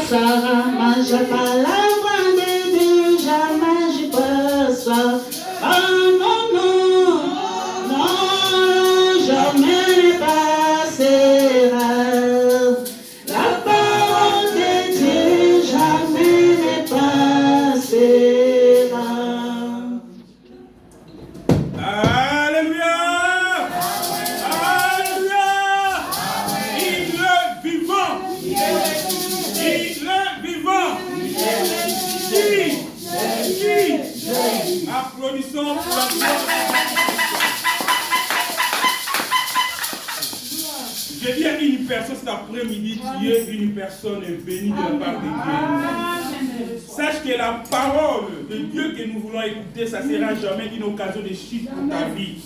passera, mange pas la voix de Dieu, jamais j'y passe. Oh non, non, non, jamais ne passera. La parole de Dieu, jamais ne passera. Alléluia! Alléluia! Il est vivant! Il est vivant! Qui? Applaudissons pour la gloire. Je dis à une personne cet après-midi, tu es une personne bénie de la part de Dieu. Sache que la parole de Dieu que nous voulons écouter, ça ne sera jamais une occasion de chute pour ta vie.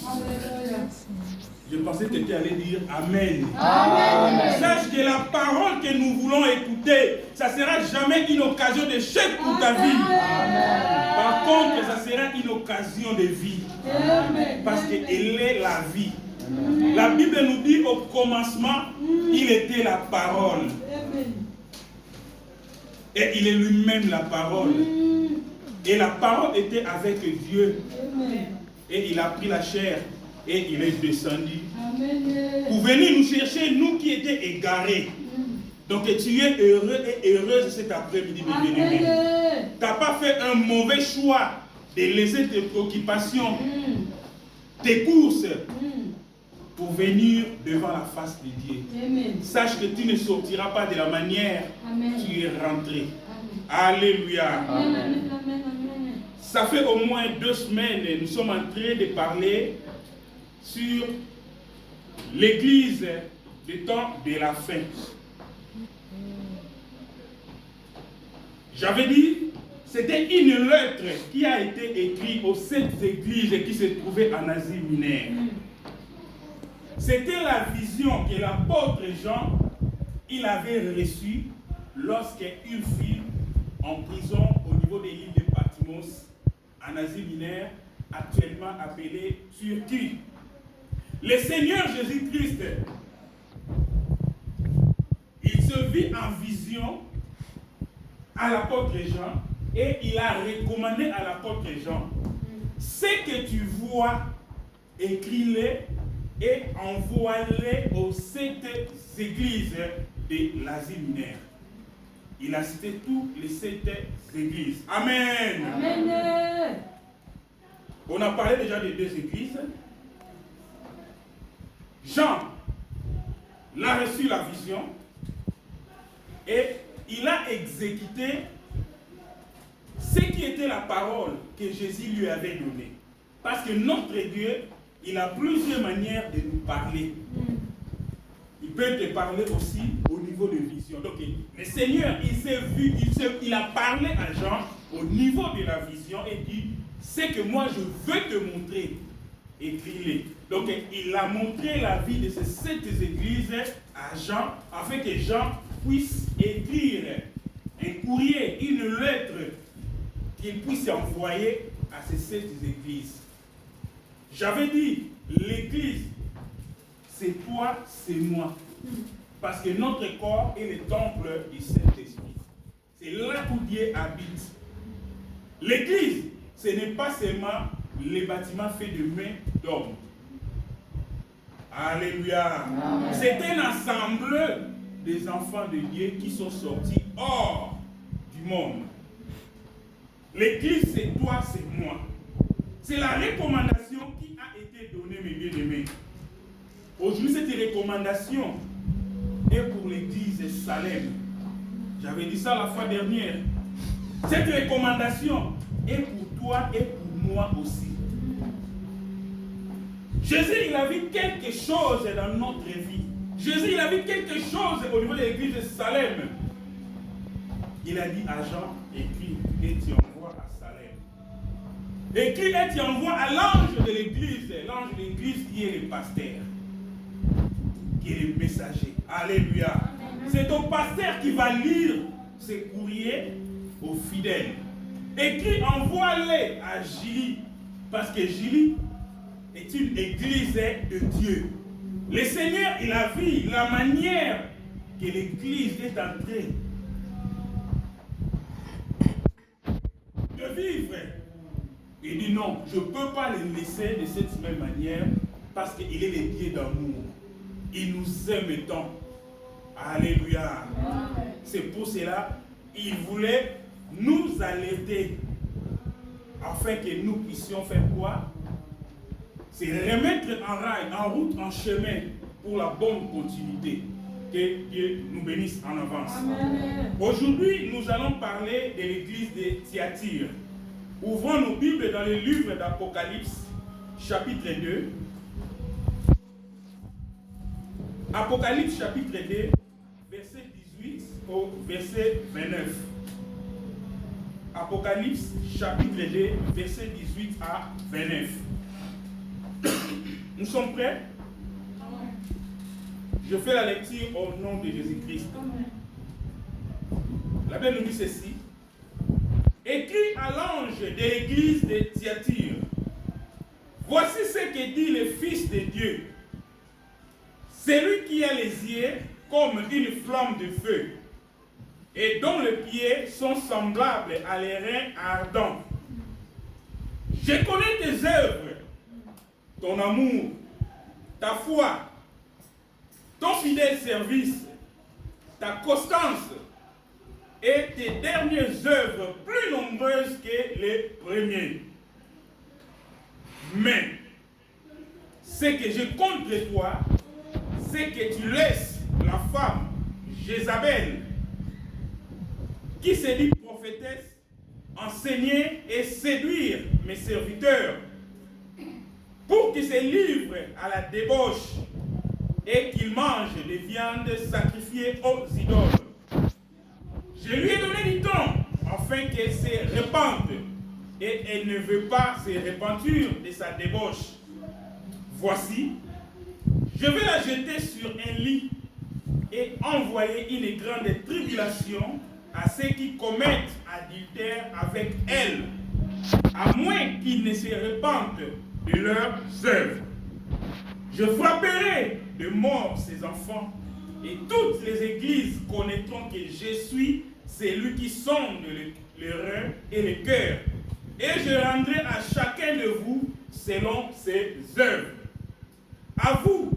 Je pensais que tu allais dire Amen. Amen. Sache que la parole que nous voulons écouter, ça ne sera jamais une occasion de chute pour ta vie. Amen. Par contre, ça sera une occasion de vie. Amen. Parce qu'elle est la vie. Amen. La Bible nous dit au commencement, il était la parole. Amen. Et il est lui-même la parole. Et la parole était avec Dieu. Amen. Et il a pris la chair. Et il est descendu. Amen. Pour venir nous chercher, nous qui étions égarés. Donc tu es heureux et heureuse cet après-midi, mes bien-aimés. Tu n'as pas fait un mauvais choix de laisser tes préoccupations, tes courses, pour venir devant la face de Dieu. Amen. Sache que tu ne sortiras pas de la manière Amen. Tu es rentré. Amen. Alléluia. Amen. Amen. Ça fait au moins 2 semaines, nous sommes en train de parler sur l'église du temps de la fin. J'avais dit, c'était une lettre qui a été écrite aux 7 églises qui se trouvaient en Asie mineure. C'était la vision que l'apôtre Jean, il avait reçue lorsqu'il fut en prison au niveau de l'île de Patmos, en Asie mineure, actuellement appelée Turquie. Le Seigneur Jésus-Christ, il se vit en vision à l'apôtre Jean et il a recommandé à l'apôtre Jean, ce que tu vois, écris-le et envoie-le aux 7 églises de l'Asie mineure. Il a cité toutes les 7 églises. Amen. Amen. On a parlé déjà des 2 églises. Jean a reçu la vision et il a exécuté ce qui était la parole que Jésus lui avait donnée. Parce que notre Dieu, il a plusieurs manières de nous parler. Il peut te parler aussi au niveau de vision. Donc, le Seigneur, il a parlé à Jean au niveau de la vision et dit, c'est que moi je veux te montrer, écris-le. Donc, il a montré la vie de ces 7 églises à Jean, afin que Jean puisse écrire un courrier, une lettre, qu'il puisse envoyer à ces 7 églises. J'avais dit, l'église, c'est toi, c'est moi. Parce que notre corps est le temple du Saint-Esprit. C'est là où Dieu habite. L'église, ce n'est pas seulement les bâtiments faits de mains d'hommes. Alléluia. C'est un ensemble des enfants de Dieu qui sont sortis hors du monde. L'église, c'est toi, c'est moi. C'est la recommandation qui a été donnée, mes bien-aimés. Aujourd'hui, cette recommandation est pour l'église de Salem. J'avais dit ça la fois dernière. Cette recommandation est pour toi et pour moi aussi. Jésus, il a vu quelque chose dans notre vie. Jésus, il a vu quelque chose au niveau de l'église de Salem. Il a dit à Jean, écris et tu envoies à Salem. Écris et tu envoies à l'ange de l'église qui est le pasteur, qui est le messager. Alléluia. C'est ton pasteur qui va lire ces courriers aux fidèles. Écris, envoie-les à Julie, parce que Julie est une église de Dieu. Le Seigneur, il a vu la manière que l'église est en train de vivre. Il dit non, je ne peux pas les laisser de cette même manière parce qu'il est les pieds d'amour. Il nous aime tant. Alléluia. C'est pour cela qu'il voulait nous alerter afin que nous puissions faire quoi? C'est remettre en rail, en route, en chemin pour la bonne continuité. Que Dieu nous bénisse en avance. Aujourd'hui, nous allons parler de l'église de Thyatire. Ouvrons nos Bibles dans le livre d'Apocalypse, chapitre 2. Apocalypse, chapitre 2, verset 18 au verset 29. Apocalypse, chapitre 2, verset 18 à 29. Nous sommes prêts? Je fais la lecture au nom de Jésus-Christ. La Bible nous dit ceci. Écrit à l'ange de l'église de Thyatire. Voici ce que dit le Fils de Dieu. Celui qui a les yeux comme une flamme de feu et dont les pieds sont semblables à les reins ardents. Je connais tes œuvres, ton amour, ta foi, ton fidèle service, ta constance et tes dernières œuvres plus nombreuses que les premiers. Mais ce que je contre toi, c'est que tu laisses la femme Jézabel, qui se dit prophétesse, enseigner et séduire mes serviteurs pour qu'ils se livrent à la débauche et qu'ils mangent des viandes sacrifiées aux idoles. Je lui ai donné du temps afin qu'elle se répande et elle ne veut pas se repentir de sa débauche. Voici, je vais la jeter sur un lit et envoyer une grande tribulation à ceux qui commettent adultère avec elle, à moins qu'ils ne se répandent de leurs œuvres. Je frapperai de mort ces enfants, et toutes les églises connaîtront que je suis celui qui sonde les reins et les cœurs, et je rendrai à chacun de vous selon ses œuvres. À vous,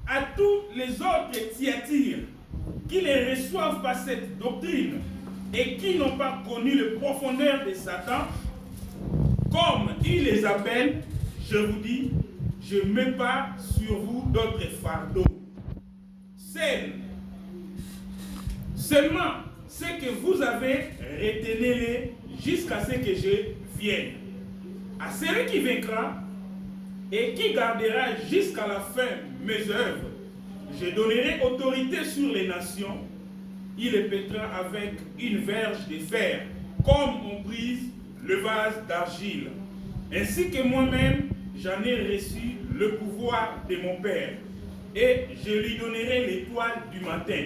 à tous les autres Thyatire, qui ne reçoivent pas cette doctrine et qui n'ont pas connu les profondeurs de Satan, comme il les appelle, je vous dis, je ne mets pas sur vous d'autres fardeaux. Seulement, ce que vous avez, retenez-les jusqu'à ce que je vienne. À celui qui vaincra et qui gardera jusqu'à la fin mes œuvres, je donnerai autorité sur les nations. Il les pètera avec une verge de fer, comme on brise le vase d'argile. Ainsi que moi-même, j'en ai reçu le pouvoir de mon Père, et je lui donnerai l'étoile du matin.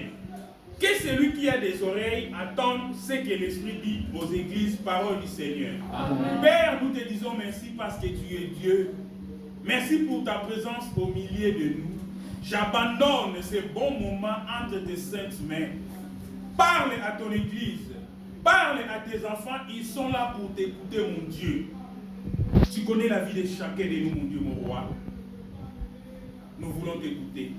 Que celui qui a des oreilles attende ce que l'Esprit dit aux églises, parole du Seigneur. Amen. Père, nous te disons merci parce que tu es Dieu. Merci pour ta présence au milieu de nous. J'abandonne ce bon moment entre tes saintes mains. Parle à ton église. Parle à tes enfants. Ils sont là pour t'écouter, mon Dieu. Tu connais la vie de chacun de nous, mon Dieu, mon roi. Nous voulons t'écouter.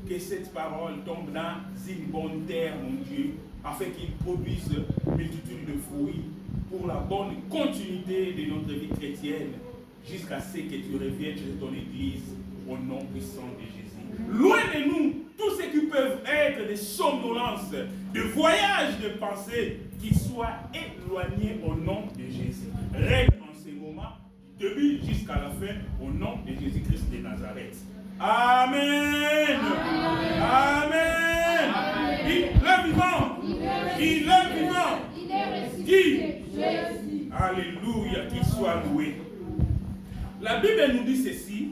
Que cette parole tombe dans une bonne terre, mon Dieu, afin qu'il produise multitude de fruits pour la bonne continuité de notre vie chrétienne, jusqu'à ce que tu reviennes chez ton église, au nom puissant de Jésus. Loin de nous, tous ceux qui peuvent être des somnolences, de voyages de pensée, qu'ils soient éloignés au nom de Jésus. Règne en ces moments, du début jusqu'à la fin, au nom de Jésus-Christ de Nazareth. Amen. Amen. Amen. Il est vivant. Il est vivant. Qui? Jésus. Alléluia. Qu'il soit loué. La Bible nous dit ceci.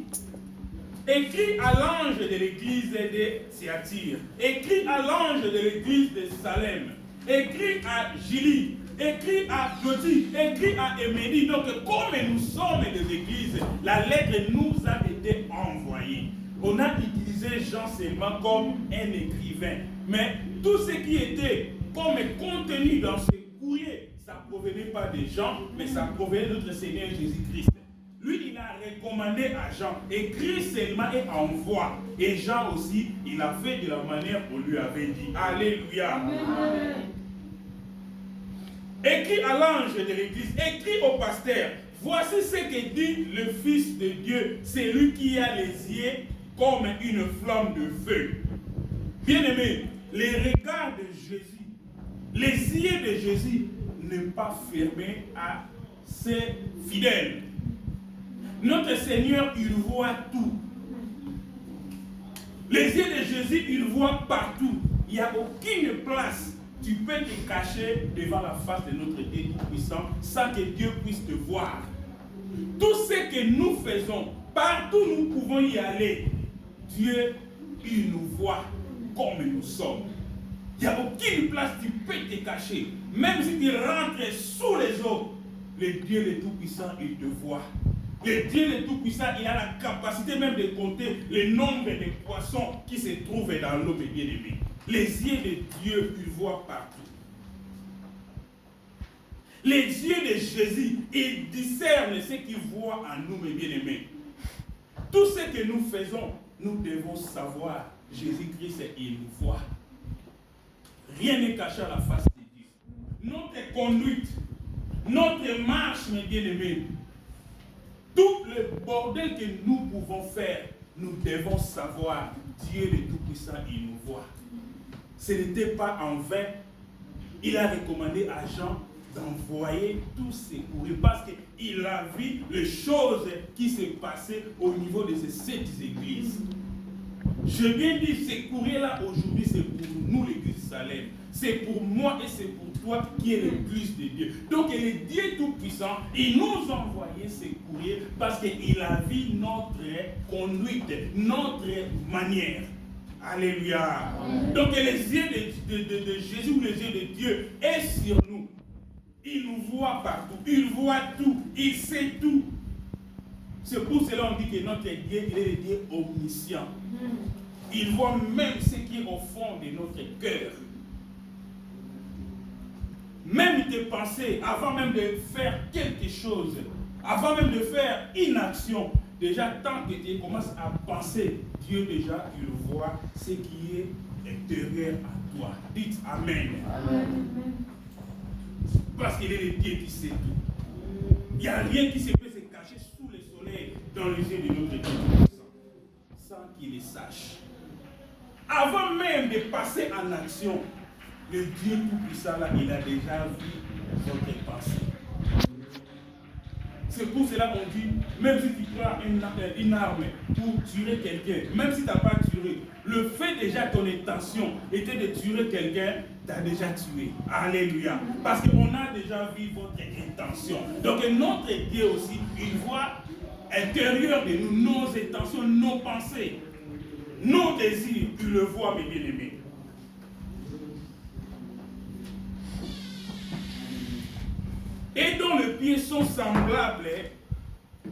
Écrit à l'ange de l'église de Thyatire. Écrit à l'ange de l'église de Salem. Écrit à Julie. Écrit à Claudie. Écrit à Émélie. Donc, comme nous sommes des églises, la lettre nous a été envoyée. On a utilisé Jean seulement comme un écrivain. Mais tout ce qui était comme contenu dans ce courrier, ça ne provenait pas des gens, mais ça provenait de notre Seigneur Jésus-Christ. Lui, il a recommandé à Jean. Et Christ seulement est en voie. Et Jean aussi, il a fait de la manière qu'on lui avait dit. Alléluia. Amen. Écrit à l'ange de l'église, écrit au pasteur, voici ce que dit le Fils de Dieu, c'est lui qui a les yeux comme une flamme de feu. Bien-aimé, les regards de Jésus, les yeux de Jésus n'est pas fermé à ses fidèles. Notre Seigneur, il voit tout. Les yeux de Jésus, il voit partout. Il n'y a aucune place. Tu peux te cacher devant la face de notre Dieu tout-puissant sans que Dieu puisse te voir. Tout ce que nous faisons, partout nous pouvons y aller. Dieu, il nous voit comme nous sommes. Il n'y a aucune place tu peux te cacher. Même si tu rentres sous les eaux, le Dieu le Tout-Puissant, il te voit. Le Dieu le Tout-Puissant, il a la capacité même de compter le nombre de poissons qui se trouvent dans l'eau, mes bien-aimés. Les yeux de Dieu, ils voient partout. Les yeux de Jésus, ils discernent ce qu'il voit en nous, mes bien-aimés. Tout ce que nous faisons, nous devons savoir. Jésus-Christ, il nous voit. Rien n'est caché à la face de Dieu. Notre conduite, notre marche, mes bien-aimés, tout le bordel que nous pouvons faire, nous devons savoir. Dieu le Tout-Puissant, il nous voit. Ce n'était pas en vain. Il a recommandé à Jean d'envoyer tous ces courriers parce qu'il a vu les choses qui se passaient au niveau de ces 7 églises. Je viens dire, ces courriers-là, aujourd'hui, c'est pour nous, l'église Salem. C'est pour moi et c'est pour toi qui est l'église de Dieu. Donc, le Dieu Tout-Puissant, il nous a envoyé ces courriers parce qu'il a vu notre conduite, notre manière. Alléluia. Donc, les yeux de Jésus ou les yeux de Dieu est sur nous. Il nous voit partout. Il voit tout. Il sait tout. C'est pour cela qu'on dit que notre Dieu, il est le Dieu omniscient. Il voit même ce qui est au fond de notre cœur. Même tes pensées, avant même de faire quelque chose, avant même de faire une action, déjà tant que tu commences à penser, Dieu déjà, il voit ce qui est intérieur à toi. Dites Amen. Amen. Parce qu'il est le Dieu qui sait tout. Il n'y a rien qui se peut se cacher sous le soleil dans les yeux de notre Dieu sans qu'il le sache. Avant même de passer en action, le Dieu Tout-Puissant là, il a déjà vu votre pensée. C'est pour cela qu'on dit, même si tu prends une arme pour tuer quelqu'un, même si tu n'as pas tué, le fait déjà ton intention était de tuer quelqu'un, tu as déjà tué. Alléluia. Parce qu'on a déjà vu votre intention. Donc notre Dieu aussi, il voit l'intérieur de nous, nos intentions, nos pensées, nos désirs, il le voit, mes bien-aimés. Et dont les pieds sont semblables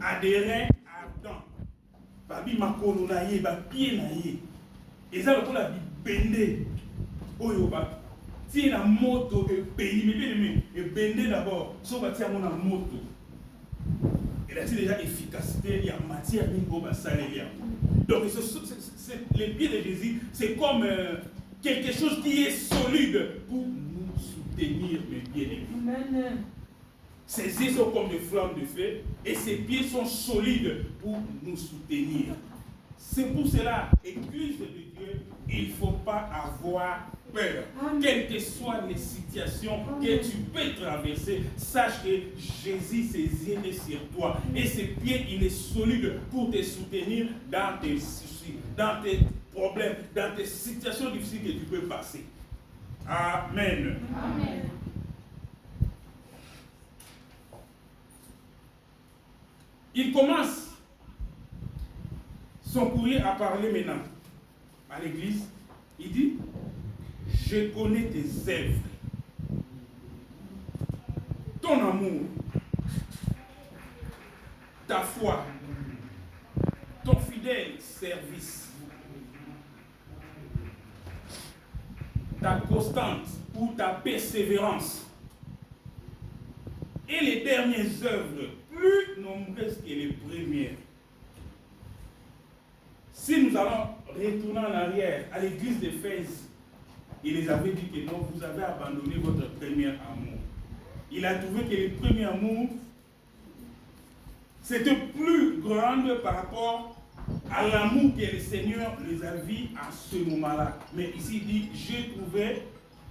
à des reins ardents. Babi makolo na ye, ba pied na ye. Et ça, on a bendé. Oyo ba ti na moto et béni, mais bien aimé, et bendé d'abord. So ba ti amona moto. Et là, c'est déjà efficacité, il y a matière mingo ba saléria. Donc les pieds de Jésus, c'est comme quelque chose qui est solide pour nous soutenir, mes bien-aimés. Amen. Ses yeux sont comme des flammes de feu et ses pieds sont solides pour nous soutenir. C'est pour cela, Église de Dieu, il ne faut pas avoir peur. Quelles que soient les situations que tu peux traverser, sache que Jésus, ses yeux sont sur toi. Et ses pieds, il est solide pour te soutenir dans tes soucis, dans tes problèmes, dans tes situations difficiles que tu peux passer. Amen. Amen. Il commence son courrier à parler maintenant à l'église. Il dit, je connais tes œuvres, ton amour, ta foi, ton fidèle service, ta constante ou ta persévérance. et les dernières œuvres, plus nombreuses que les premières. Si nous allons retourner en arrière à l'église d'Éphèse, il les avait dit que non, vous avez abandonné votre premier amour. Il a trouvé que le premier amour, c'était plus grand par rapport à l'amour que le Seigneur les a vus à ce moment-là. Mais ici, il dit, j'ai trouvé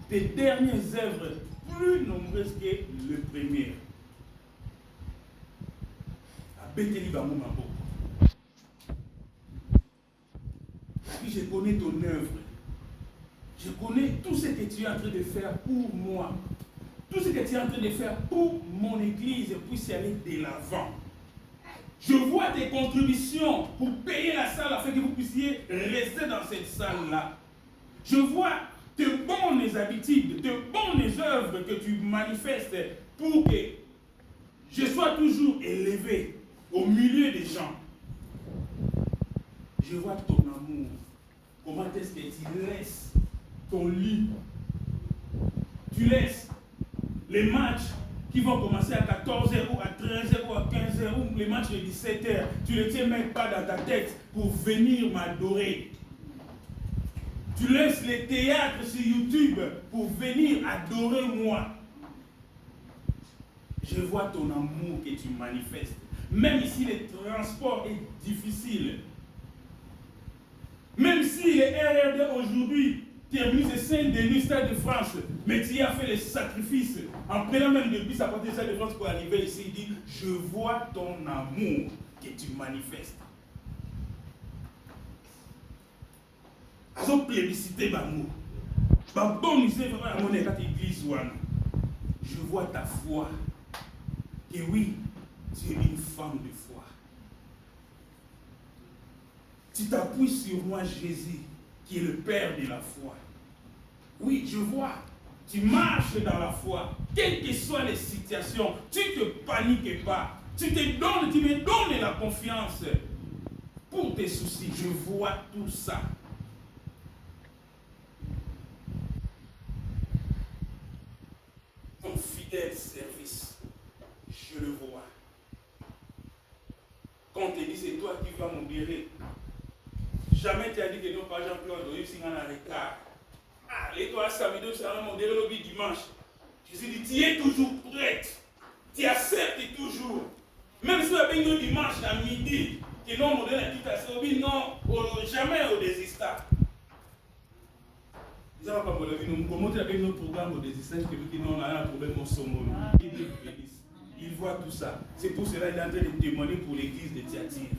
des dernières œuvres plus nombreuses que le premier. Je connais ton œuvre. Je connais tout ce que tu es en train de faire pour moi. Tout ce que tu es en train de faire pour mon église puisse aller de l'avant. Je vois tes contributions pour payer la salle afin que vous puissiez rester dans cette salle-là. Je vois tes bonnes habitudes, tes bonnes œuvres que tu manifestes pour que je sois toujours élevé au milieu des gens. Je vois ton amour. Comment est-ce que tu laisses ton lit? Tu laisses les matchs qui vont commencer à 14h ou à 13h ou à 15h ou les matchs de 17h. Tu ne les tiens même pas dans ta tête pour venir m'adorer. Tu laisses les théâtres sur YouTube pour venir adorer moi. Je vois ton amour que tu manifestes. Même si le transport est difficile, même si les RRD aujourd'hui terminent ce Saint-Denis, Stade de France, mais tu as fait les sacrifices en prenant même le bus à partir du Stade de France pour arriver ici, il dit, je vois ton amour que tu manifestes. Azo plébiscité l'amour. Bon, je vois ta foi. Et oui, tu es une femme de foi. Tu t'appuies sur moi, Jésus, qui est le Père de la foi. Oui, je vois. Tu marches dans la foi. Quelles que soient les situations, tu ne te paniques pas. Tu me donnes la confiance pour tes soucis. Je vois tout ça. Ton fidèle service, je le vois. Quand on te dit c'est toi qui vas m'obéir, jamais tu as dit que non, par exemple, on doit réussir un retard. Ah, les toi samedi, tu vas m'obéir le dimanche. Jésus dit, tu es toujours prête. Tu acceptes toujours. Même si tu as besoin de dimanche à midi, que non, mon Dieu, non, jamais on désista. Ils n'ont pas de comment tu as besoin de programme au désistage que nous on a un problème au sommet. Il voit tout ça. C'est pour cela qu'il est en train de témoigner pour l'église de Thyatire.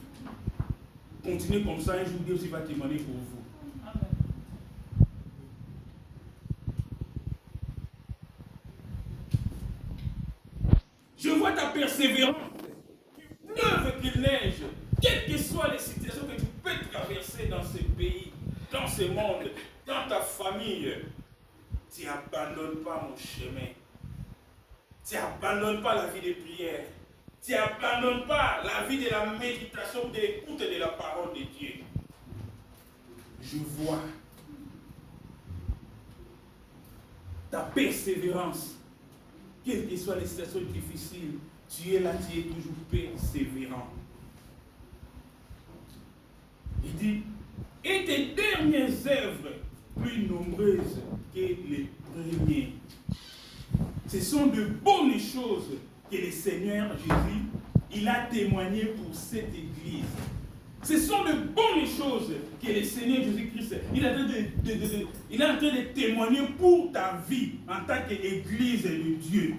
Continuez comme ça, un jour Dieu aussi va témoigner pour vous. Je vois ta persévérance. Qu'il pleuve, qu'il neige, quelles que soient les situations que tu peux traverser dans ce pays, dans ce monde, dans ta famille, tu n'abandonnes pas mon chemin. Tu n'abandonnes pas la vie de prière. Tu n'abandonnes pas la vie de la méditation, de l'écoute de la parole de Dieu. Je vois ta persévérance. Quelles que soient les situations difficiles, tu es là, tu es toujours persévérant. Il dit, et tes dernières œuvres plus nombreuses que les premières. Ce sont de bonnes choses que le Seigneur Jésus, il a témoigné pour cette église. Ce sont de bonnes choses que le Seigneur Jésus-Christ, il est en train de témoigner pour ta vie en tant qu'église de Dieu.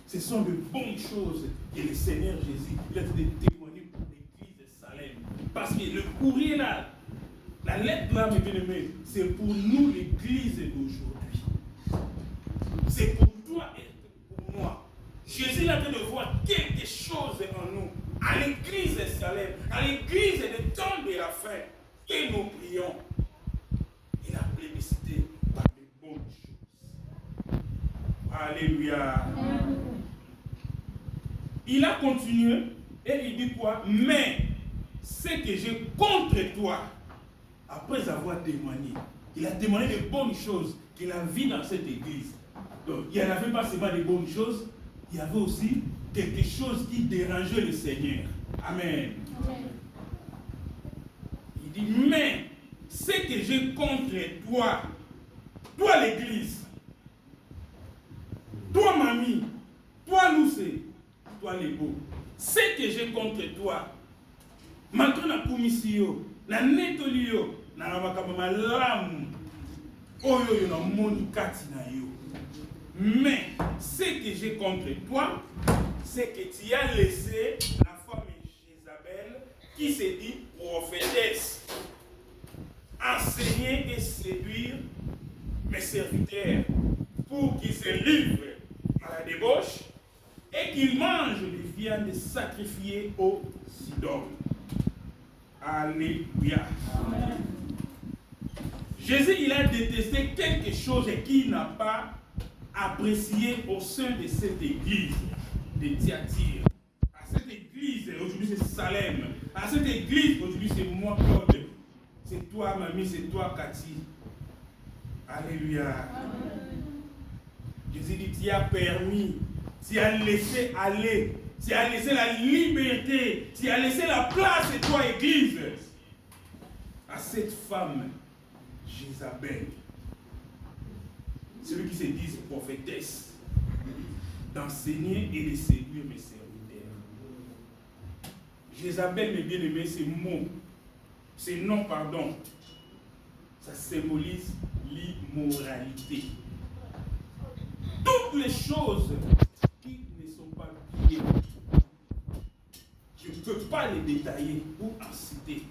Ce sont de bonnes choses que le Seigneur Jésus, il est en train de témoigner pour l'église de Salem. Parce que le courrier là, la lettre là, mes bien-aimés, c'est pour nous l'église d'aujourd'hui. C'est pour toi et pour moi. Jésus est en train de voir quelque chose en nous. À l'église de Salem, à l'église des temps de la fin, que nous prions. Il a plébiscité par de bonnes choses. Alléluia. Il a continué et il dit quoi? Mais ce que j'ai contre toi, après avoir témoigné, il a témoigné de bonnes choses qu'il a vues dans cette église. Donc, il n'y en avait pas seulement des bonnes choses, il y avait aussi quelque chose qui dérangeait le Seigneur. Amen. Il dit, mais ce que j'ai contre toi, toi l'église, toi mamie, toi Lucé, toi les beaux, ce que j'ai contre toi, maintenant na kumisio, na netolio, na makambo malamu, oyo yo na moni kati na yo. Mais ce que j'ai contre toi, c'est que tu as laissé la femme Jézabel qui se dit prophétesse enseigner et séduire mes serviteurs pour qu'ils se livrent à la débauche et qu'ils mangent les viandes sacrifiées aux idoles. Alléluia. Amen. Jésus, il a détesté quelque chose qu'il n'a pas apprécié au sein de cette église de Thyatire. À cette église, aujourd'hui c'est Salem. À cette église, aujourd'hui c'est moi, Claude. C'est toi, mamie, c'est toi, Cathy. Alléluia. Amen. Jésus dit, tu as permis, tu as laissé aller, tu as laissé la liberté, tu as laissé la place, et toi, église, à cette femme, Jézabel. Celui qui se dit prophétesse, d'enseigner et de séduire mes serviteurs. Jézabel, mes bien-aimés, ces mots, ces noms, pardon, ça symbolise l'immoralité. Toutes les choses qui ne sont pas bien, je ne peux pas les détailler ou en citer.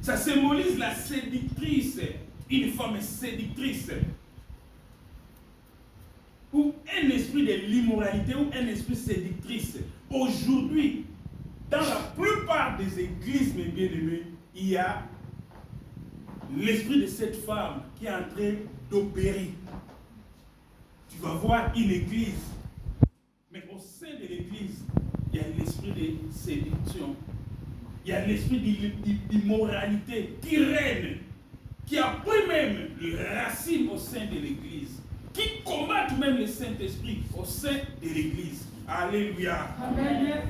Ça symbolise la séductrice, une femme séductrice, ou un esprit de l'immoralité, ou un esprit séductrice. Aujourd'hui, dans la plupart des églises, mes bien-aimés, il y a l'esprit de cette femme qui est en train d'opérer. Tu vas voir une église, mais au sein de l'église, il y a l'esprit de séduction. Il y a l'esprit d'immoralité qui règne, qui a pris même les racines au sein de l'église, qui combattent même le Saint-Esprit au sein de l'église. Alléluia. Amen.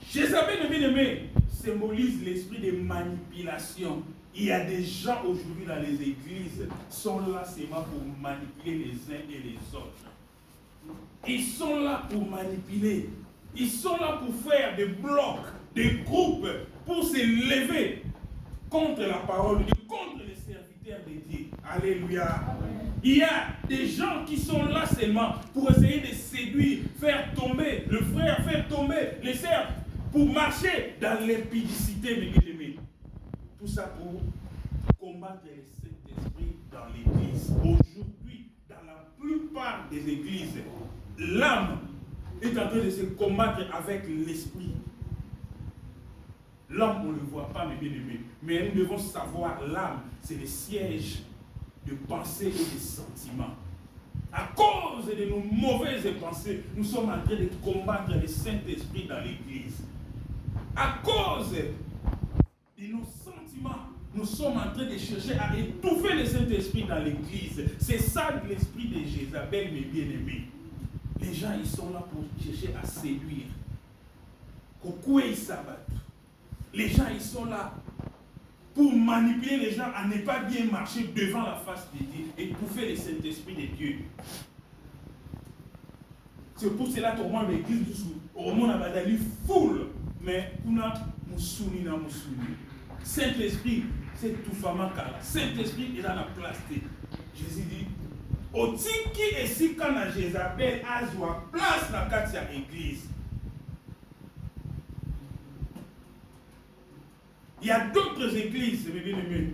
Jézabel, bien aimé, symbolise l'esprit de manipulation. Il y a des gens aujourd'hui dans les églises qui sont là seulement pour manipuler les uns et les autres. Ils sont là pour manipuler. Ils sont là pour faire des blocs, des groupes, pour se lever contre la parole de Dieu, contre les serviteurs de Dieu. Alléluia. Amen. Il y a des gens qui sont là seulement pour essayer de séduire, faire tomber le frère, faire tomber les sœurs, pour marcher dans l'impudicité, mes bien-aimés. Tout ça pour combattre le Saint-Esprit dans l'église. Aujourd'hui, dans la plupart des églises, l'âme est en train de se combattre avec l'esprit. L'âme, on ne le voit pas, mes bien-aimés. Mais nous devons savoir, l'âme, c'est le siège de pensées et de sentiments. À cause de nos mauvaises pensées, nous sommes en train de combattre le Saint-Esprit dans l'église. À cause de nos sentiments, nous sommes en train de chercher à étouffer le Saint-Esprit dans l'église. C'est ça l'esprit de Jézabel, mes bien-aimés. Les gens, ils sont là pour chercher à séduire. Les gens, ils sont là pour manipuler les gens à ne pas bien marcher devant la face de Dieu et étouffer le Saint-Esprit de Dieu. C'est pour cela qu'au moins l'église, au moins on a des foule, mais on a Moussouni. Saint-Esprit, c'est tout famakala. Saint-Esprit est dans la place de Jésus dit. Otiki et si quand Jézabel a joué place dans la église. Il y a d'autres églises, mes bien-aimés.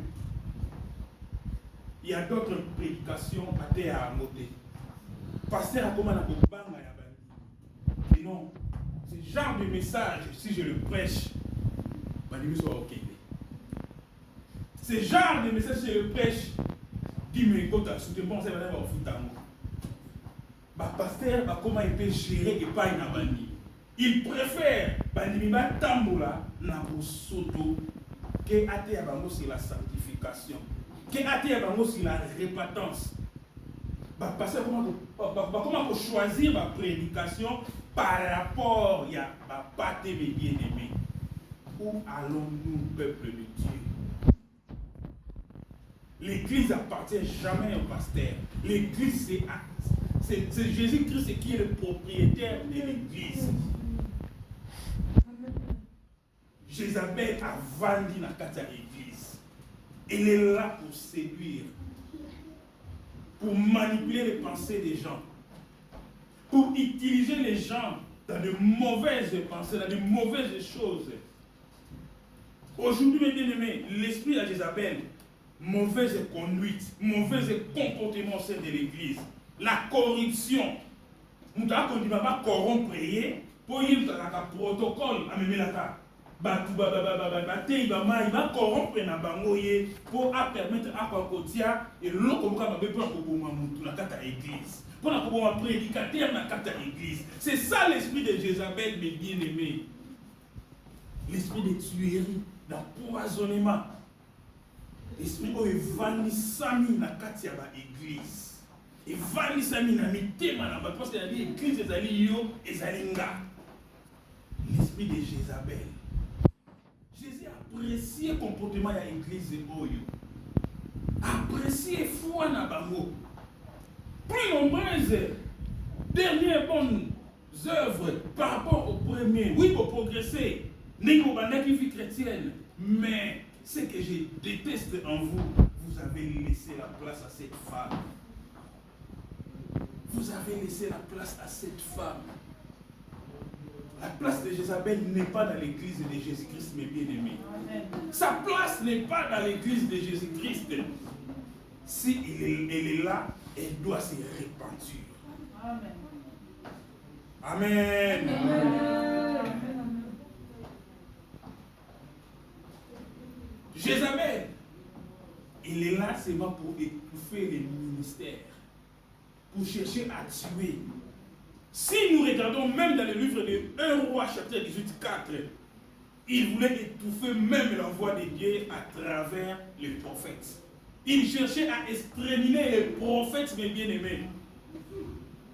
Il y a d'autres prédications à terre à monter. Pasteur a comment et non, ce genre de message, si je le prêche, ce genre de message, si je le prêche, dis-moi, c'est bon, c'est madame au foutango. Pasteur, comment il peut gérer et pas une abandie. Il préfère Bandimima Tamboula Nabosoto que Até Abango sur la sanctification, que Até Abango sur la répentance. comment choisir ma prédication par rapport à pâté mes bien-aimés. Où allons-nous, peuple de Dieu? L'Église appartient jamais au pasteur. L'Église, c'est Jésus-Christ qui est le propriétaire de l'Église. Jézabel a vendu dans l'église. Elle est là pour séduire, pour manipuler les pensées des gens, pour utiliser les gens dans de mauvaises pensées, dans de mauvaises choses. Aujourd'hui, mes bien-aimés, l'esprit de Jézabel, mauvaise conduite, mauvais comportement au sein de l'église, la corruption. Nous devons continuer à corrompre pour y avoir un protocole à mener la il va corrompre na bango pour permettre à Kokotia et l'autre pour la église, pour la prédicateur dans la église. C'est ça l'esprit de Jézabel, mes bien-aimés. L'esprit de tuerie, d'empoisonnement. L'esprit où il va sami na katia ba église. Il va sami na mitema na ba parce que l'église ezali yo ezalinga. L'esprit de Jézabel. Jésus apprécie le comportement de l'église. Apprécie foi na bango. Plus nombreuses dernières bonnes œuvres par rapport au premier. Oui, pour progresser. N'est-ce pas une vie chrétienne. Mais ce que je déteste en vous, vous avez laissé la place à cette femme. Vous avez laissé la place à cette femme. La place de Jézabel n'est pas dans l'église de Jésus-Christ, mes bien-aimés. Sa place n'est pas dans l'église de Jésus-Christ. Si elle est là, elle doit se repentir. Amen. Amen. Jézabel, elle est là seulement pour étouffer les ministères, pour chercher à tuer. Si nous regardons même dans le livre de 1 Roi chapitre 18, 4, il voulait étouffer même la voix de Dieu à travers les prophètes. Il cherchait à exterminer les prophètes, mes bien-aimés.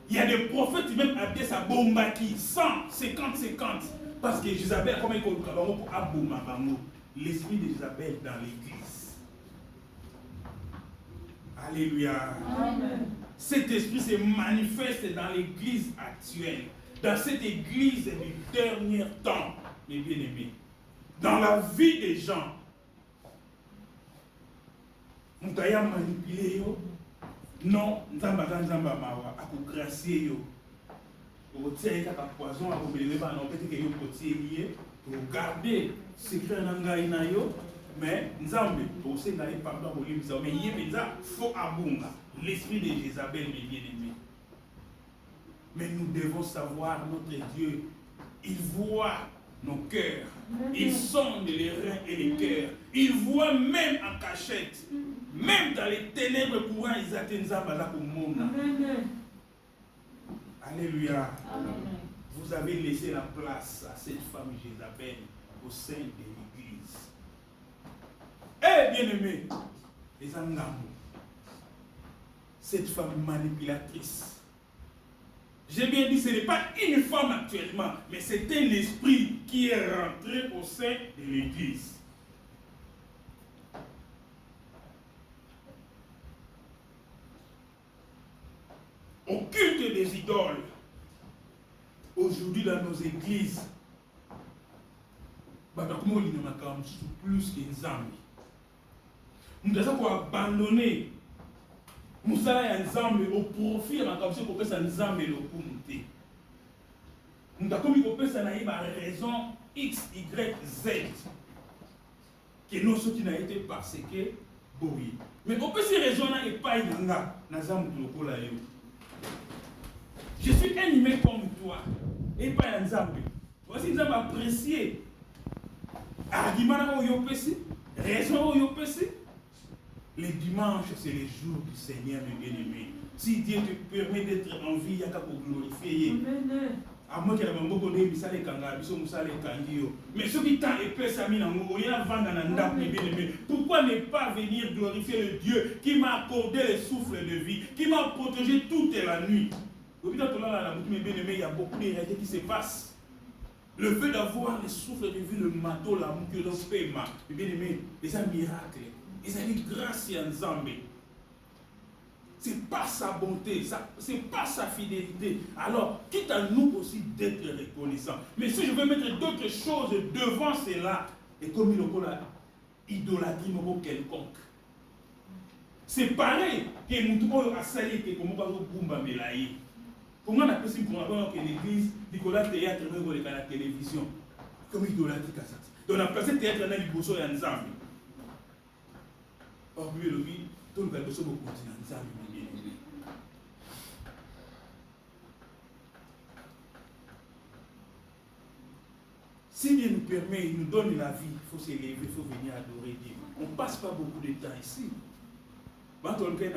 Il y a des prophètes même à des bombaki, 100, 50, 50. Parce que Jézabel, comment il faut pour abombabango. L'esprit de Jézabel dans l'église. Alléluia. Amen. Cet esprit se manifeste dans l'église actuelle, dans cette église du dernier temps, mes bien-aimés, dans la vie des gens. On t'a manipulé, non, nzamba mawa, à vous gracier, au tiers à poison, à vous bénéficer, non, peut-être que vous pouvez pour garder secret nangai na yo. Mais Nzambe, aussi n'allez pas dans le livre, mais il y a faux abunga, l'esprit de Jézabel, mes bien-aimés. Mais nous devons savoir, notre Dieu, il voit nos cœurs, il sonde les reins et les cœurs, il voit même en cachette, même dans les ténèbres courants, ils atteignent Nzamba pour monde. Alléluia. Vous avez laissé la place à cette femme Jézabel au sein de l'église. Eh bien-aimés, les Angambo, cette femme manipulatrice, j'ai bien dit, ce n'est pas une femme actuellement, mais c'était l'esprit qui est rentré au sein de l'église. Au culte des idoles, aujourd'hui dans nos églises, plus qu'un amis. Nous devons abandonner nous allons au profit de la commission pour que ça nous ait le communauté. Nous devons raison X, Y, Z que nous sommes qui n'a été persécutés. Mais on peut se raisonner et pas y aller. Je suis un humain comme toi et pas un Zambé. Voici nous avons apprécié. Argument au Yopesi, raison au Yopesi. Les dimanches, c'est les jours du Seigneur, mes bien-aimés. Si Dieu te permet d'être en vie, il y a qu'à pour glorifier. À moins qu'il y ait un beaucoup de gens qui sont mais ceux qui t'ont épais, pourquoi ne pas venir glorifier le Dieu qui m'a accordé le souffle de vie, qui m'a protégé toute la nuit? Il y a beaucoup de réalités qui se passent. Le fait d'avoir le souffle de vie, le manteau, l'amour que l'on fait, bien aimé, c'est un miracle. Ils ont une grâce en Zambie. Ce n'est pas sa bonté, ce n'est pas sa fidélité. Alors, quitte à nous aussi d'être reconnaissants. Mais si je veux mettre d'autres choses devant cela, et comme il y a idolâtrie quelconque. C'est pareil que nous avons sali que comme on a melaye. Comment on appelle ça que l'église, Nicolas théâtre, à la télévision. Comme idolâtrie comme ça. Donc on a placé théâtre dans les bossos et en Zambie. Or, lui, tout le monde continue en Zambie. Si Dieu nous permet, il nous donne la vie, il faut s'élever, il faut venir adorer Dieu. On ne passe pas beaucoup de temps ici. Quand on est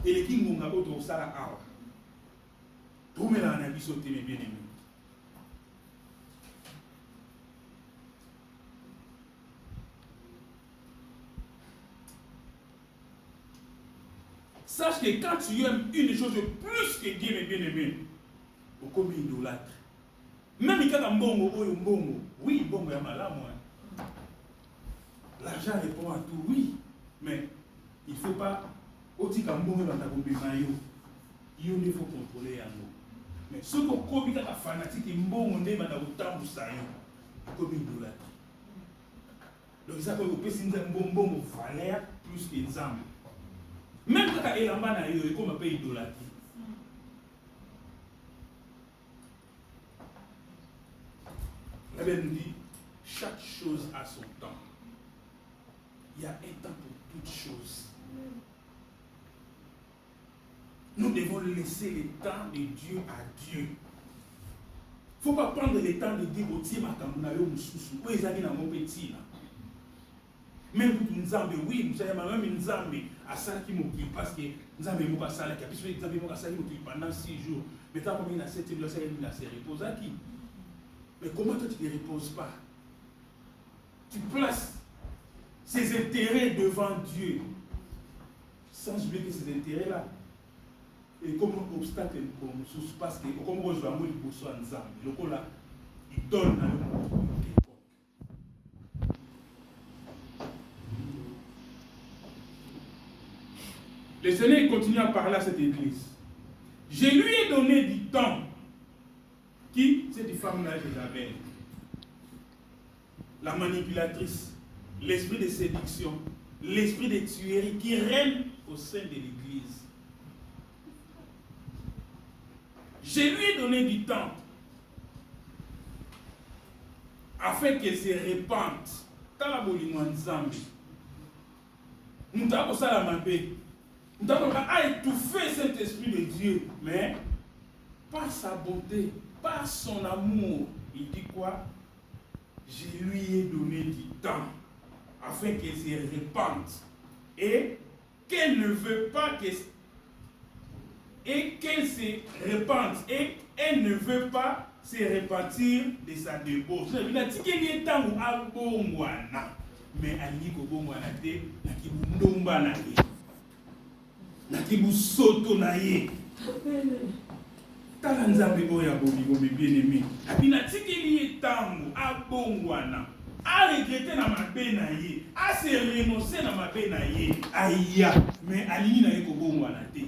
et les qui m'ont appris au Sala Awa. Tout le monde a un sauté, mes bien-aimés. Sache que quand tu aimes une chose plus que Dieu, mes bien-aimés, au comme idolâtre. Même quand tu as un bon, oui, bon, il y a mal à moi. L'argent répond à tout, oui, mais il ne faut pas, aussi quand bon, il faut contrôler à nous. Mais ce qu'on connaît dans la fanatique, il bon, on est dans le temps où ça y est, comme idolâtre. Donc ça peut être un bon valeur plus qu'une âme. Même quand il y a un man, il est comme un peu idolâtre. La Bible nous dit, chaque chose a son temps. Il y a un temps pour toutes choses. Nous devons laisser le temps de Dieu à Dieu. Il ne faut pas prendre le temps de dire au Dieu, où ils allaient dans mon petit. Même pour une zambe, oui, nous avons même une zambe à ça qui m'occupe parce que nous avons un salaire qui a pu se pendant 6 jours. Mais tant qu'on a 7 jours, il a se repose à qui? Mais comment toi tu ne te reposes pas? Tu places ses intérêts devant Dieu sans oublier que ces intérêts-là, et comme un obstacle, parce que comme on joue à moi, il faut ensemble. Le coup là, il donne à l'autre. Le Seigneur continue à parler à cette église. Je lui ai donné du temps. Qui? Cette femme-là, Jézabel. La manipulatrice, l'esprit de séduction, l'esprit de tuerie qui règne au sein de l'église. Je lui ai donné du temps afin qu'elle se répande. Nous avons ça la mabé. Nous avons étouffé cet esprit de Dieu, mais par sa bonté, par son amour, il dit quoi? Je lui ai donné du temps afin qu'elle se répande et qu'elle ne veut pas qu'elle se répande et elle ne veut pas se repentir de sa débauche. Il a dit qu'il y a temps où abongwana, mais ali kobongwana te na kibundomba na ye, na kibusoto na ye. Tala nzambe oya bolingo bien aimé. Abina tikeli etango abongwana, a regretter na mabe na ye, a se renoncer na mabe na ye. Aya, mais alingi na ye kobongwana te.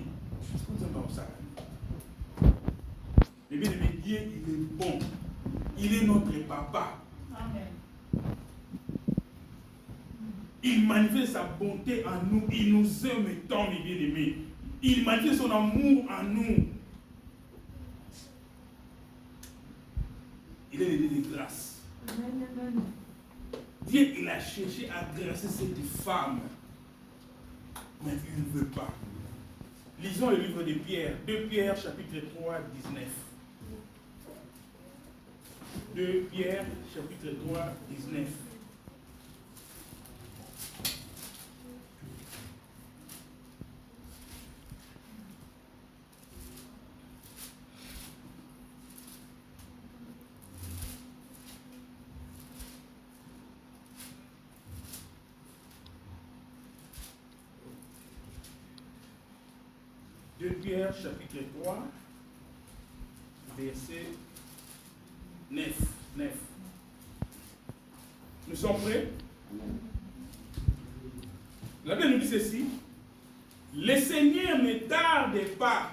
Mais bien aimé, Dieu il est bon. Il est notre papa. Amen. Il manifeste sa bonté en nous. Il nous aime tant, mes bien-aimés. Il manifeste son amour en nous. Il est le Dieu de grâce. Amen. Dieu, il a cherché à grâcer cette femme. Mais il ne veut pas. Lisons le livre de Pierre. 2 Pierre, chapitre 3, 19. 2 Pierre, chapitre 3, 19. 2 Pierre chapitre 3, verset 9. Nous sommes prêts? La Bible nous dit ceci. Le Seigneur ne tarde pas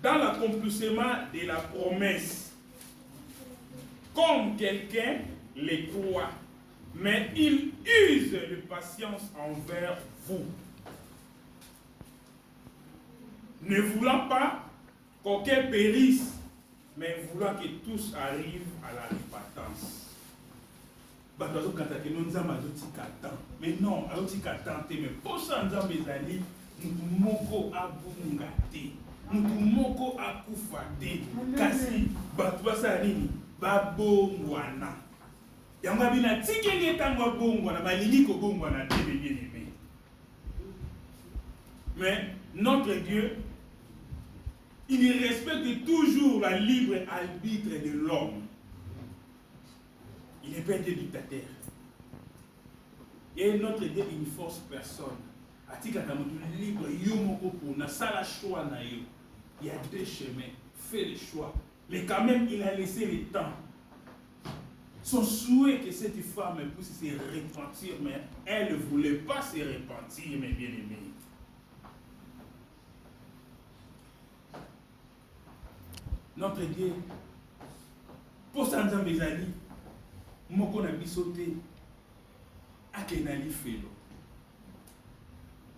dans l'accomplissement de la promesse, comme quelqu'un le croit, mais il use de patience envers vous, ne voulant pas qu'aucun périsse, mais voulant que tous arrivent à la repentance. Mais non, mais pour ça, nous moko abunga te, nous moko akufa te, kasi batwasa nini babongwana. Yanga bina tikenge tangwa bongwana, balingi ko bongwana te bien aimé. Mais notre Dieu, il respecte toujours la libre arbitre de l'homme. Il n'est pas un dictateur. Et notre Dieu, il ne force personne. Atika tamutu libre, yomoko pour na sala choix na yo. Il y a deux chemins, fais le choix. Mais quand même, il a laissé le temps. Son souhait que cette femme puisse se repentir, mais elle ne voulait pas se repentir, mes bien-aimés. Notre Dieu, pour ça, nous avons des amis, moko na bisoté, akenali felo.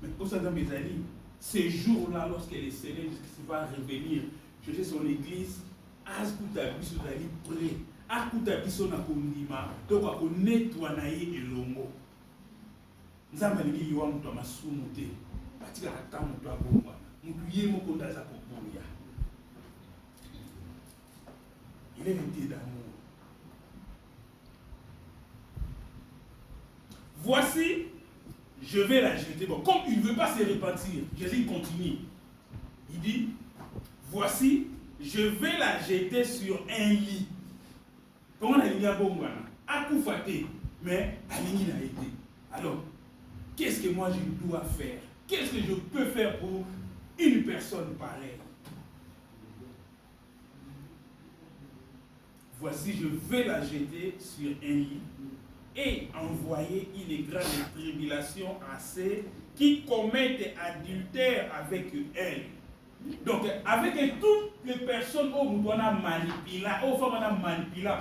Mais pour ça, dans mes amis, ces jours-là, lorsque le Seigneur va revenir chercher son église, Askuta biso dali prêt, Akuta biso na kondima, donc à nettoyer na ye elongo. Nzamba lingi yiwa mutu amasumu te, batika kata mutu abongwa, mutu ye moko ndaza koboya. Il est un Dieu d'amour. Voici, je vais la jeter. Bon, comme il ne veut pas se repentir, Jésus continue. Il dit, voici, je vais la jeter sur un lit. Comment on a dit à Bongwana? À Koufaté, mais à Lini n'a été. Alors, qu'est-ce que moi je dois faire? Qu'est-ce que je peux faire pour une personne pareille? Voici, je vais la jeter sur un lit et envoyer une grande tribulation à ceux qui commettent adultère avec elle. Donc, avec toutes les personnes où nous avons manipulé, où nous avons manipulé,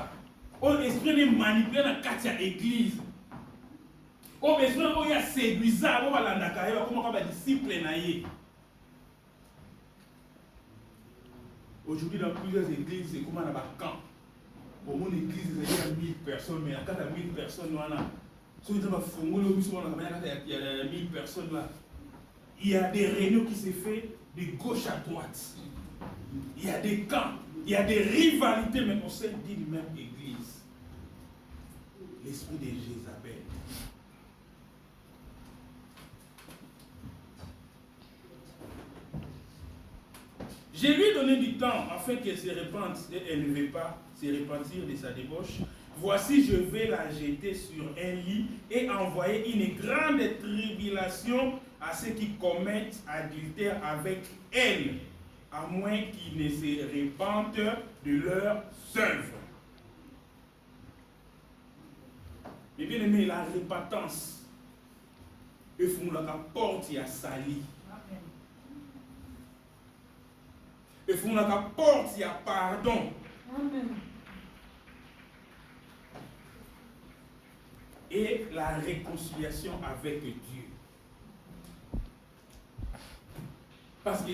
où l'esprit est manipulé dans la église, où l'esprit est séduisant, où nous avons des disciples. Aujourd'hui, dans plusieurs églises, c'est comme un camp. Au moins, l'église, il y a 1000 personnes, mais quand il y a 1000 personnes, il y a 1000 personnes là. Il y a des réunions qui se font de gauche à droite. Il y a des camps, il y a des rivalités, mais au sein d'une même église. L'esprit de Jézabel. Je lui ai donné du temps afin qu'elle se repente et elle ne veut pas se repentir de sa débauche. Voici, je vais la jeter sur un lit et envoyer une grande tribulation à ceux qui commettent adultère avec elle, à moins qu'ils ne se repentent de leurs œuvres. Mais bien aimé, la repentance, il faut que la porte à sali. Il faut que la porte à pardon. Amen. Et la réconciliation avec Dieu. Parce que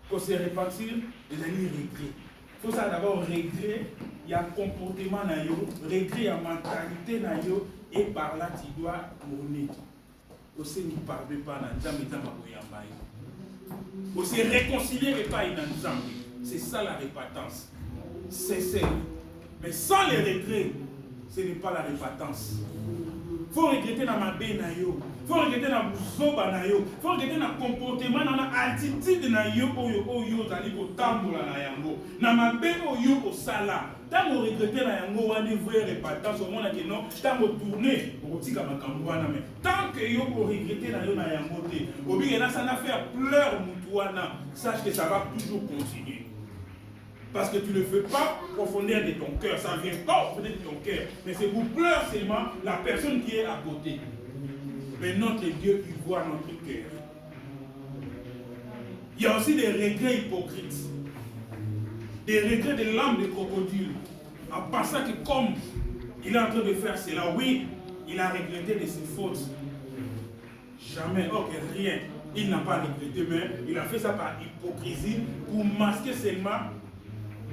pour se repentir, les amis regret. Il faut ça d'abord regret, il y a un comportement, regret, il y a une mentalité, et par là tu dois tourner. Aussi ne parle pas dans le aussi réconcilier et pas dans le. C'est ça la repentance. C'est. Mais sans les regrets, ce n'est pas la repentance. faut regretter dans ma bé na yo, faut regretter dans buzoba na yo, faut regretter dans comportement, dans la attitude na yo oyo zali ko tambola na yango, na ma bé oyo ko sala. Tant que regretter na yango wana vraie repentance au monde que non, tant que tourner pour tika makambo wana mais tant que yo ko regretter na yo na yango te, obi na ça na faire pleurer mutu wana, sache que ça va toujours continuer. Parce que tu ne le fais pas profondeur de ton cœur, ça vient pas au fond de ton cœur, mais c'est pour pleurer seulement la personne qui est à côté. Mais notre Dieu, il voit notre cœur. Il y a aussi des regrets hypocrites, des regrets de l'âme de crocodile, en pensant que comme il est en train de faire cela, oui, il a regretté de ses fautes. Jamais, ok, rien. Il n'a pas regretté, mais il a fait ça par hypocrisie pour masquer seulement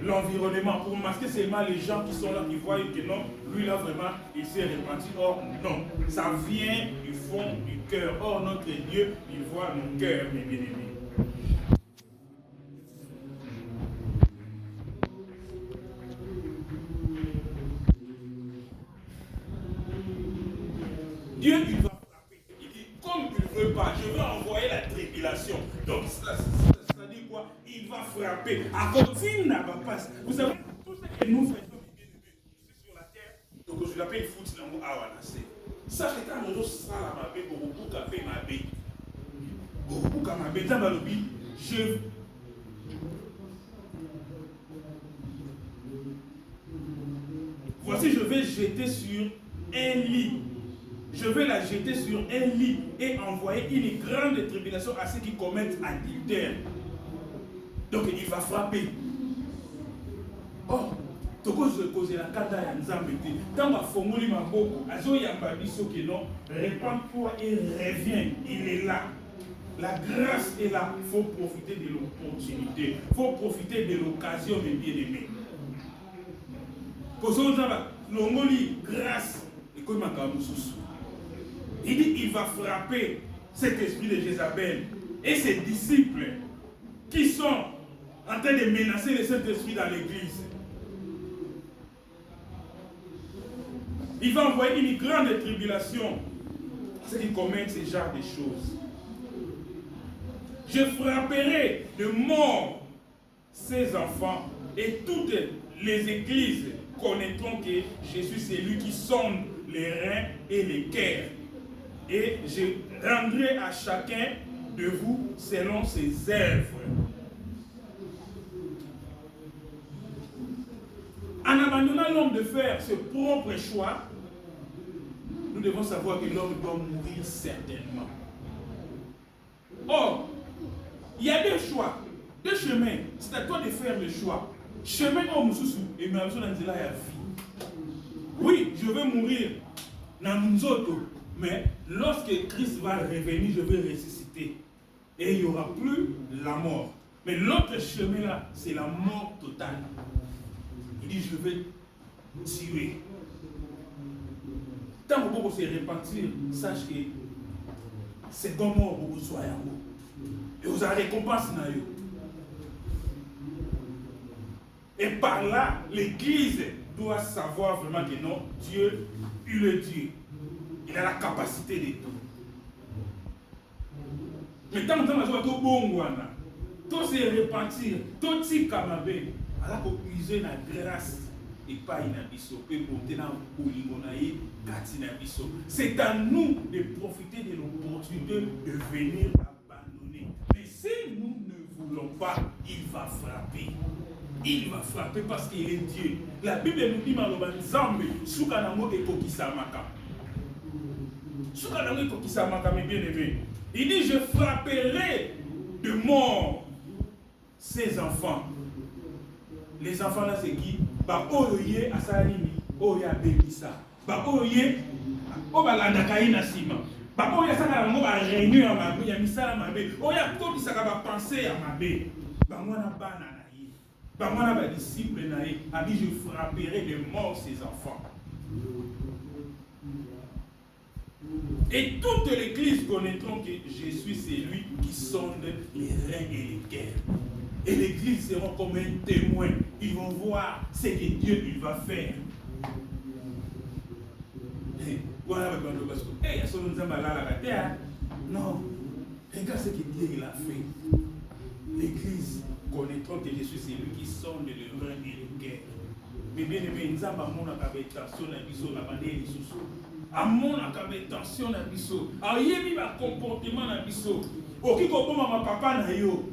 l'environnement, pour masquer seulement les gens qui sont là, qui voient que non, lui là vraiment, il s'est repenti. Or non, ça vient du fond du cœur. Or notre Dieu, il voit nos cœurs, mes bien-aimés. Dieu, il va frapper. Il dit, comme tu ne veux pas, je vais envoyer la tribulation. Donc ça dit quoi? Il va frapper. À côté, n'a pas. Vous savez, tout ce que nous faisons, ici sur la terre, donc je l'appelle foot dans mon awanase. Ça, c'est quand nous sommes à ma bé, pour beaucoup café ma bé. Beaucoup ma bé, dans ma lobby, voici, je vais jeter sur un lit. Je vais la jeter sur un lit et envoyer une grande tribulation à ceux qui commettent adultère. Donc il va frapper. Oh, toko je cause la kata ya nzambe te. Tant ma fongoli maboko, azo yamba biso que non, répands-toi et reviens. Il est là. La grâce est là. Il faut profiter de l'opportunité. Il faut profiter de l'occasion, mes bien-aimés. Pour ça, l'ongoli grâce et comme un camusous. Il dit il va frapper cet esprit de Jézabel et ses disciples qui sont en train de menacer le Saint-Esprit dans l'église. Il va envoyer une grande tribulation à ceux qui commettent ce genre de choses. Je frapperai de mort ces enfants et toutes les églises connaîtront que Jésus c'est lui qui sonde les reins et les cœurs. Et je rendrai à chacun de vous selon ses œuvres. En abandonnant l'homme de faire ses propres choix, nous devons savoir que l'homme doit mourir certainement. Or, il y a deux choix, deux chemins. C'est à toi de faire le choix. Chemin homme sous et ma vie. Oui, je vais mourir dans Nzoto. Mais lorsque Christ va revenir, je vais ressusciter. Et il n'y aura plus la mort. Mais l'autre chemin là, c'est la mort totale. Il dit, je vais tuer. Tant que vous se repentir, sache que c'est comme mort pour vous soyez. Et vous avez récompense dans eux. Et par là, l'Église doit savoir vraiment que non, Dieu, il est Dieu. Il a la capacité de tout. Mais tant que tu as tout bon, tout se repentir, tout tic kamabé, alors qu'on puise la grâce et pas une abysso, c'est à nous de profiter de l'opportunité de venir abandonner. Mais si nous ne voulons pas, il va frapper. Il va frapper parce qu'il est Dieu. La Bible nous dit que Nzambe soukanango ekokisamaka. Soukanango ekokisamaka, mes bien-aimés. Il dit, je frapperai de mort ces enfants. Les enfants là, c'est qui? Ba oye asalini, oya bebisa. Ba oye obalandaka ina sima. Ba oye saka ngo ba réunion ya mabe, ya misala mabe. Oya ko bisaka ba penser ya mabe. Ba mwana bana na ye. Ba mwana ba disciple na ye. A dit, je frapperai de mort ces enfants. Et toute l'église connaîtront que Jésus c'est lui qui sonde les reins et les cœurs. Et l'église sera comme un témoin. Ils vont voir ce que Dieu il va faire. Non. Regarde ce que Dieu il a fait. L'église connaîtra que je suis celui qui sonde le rein et le cœur. Mais bien aimé, nous avons mon attention à biso na bandé lisusu. À mon attention à biso. A yemi ba comportement na biso. Oki ko bomba ma papa na yo.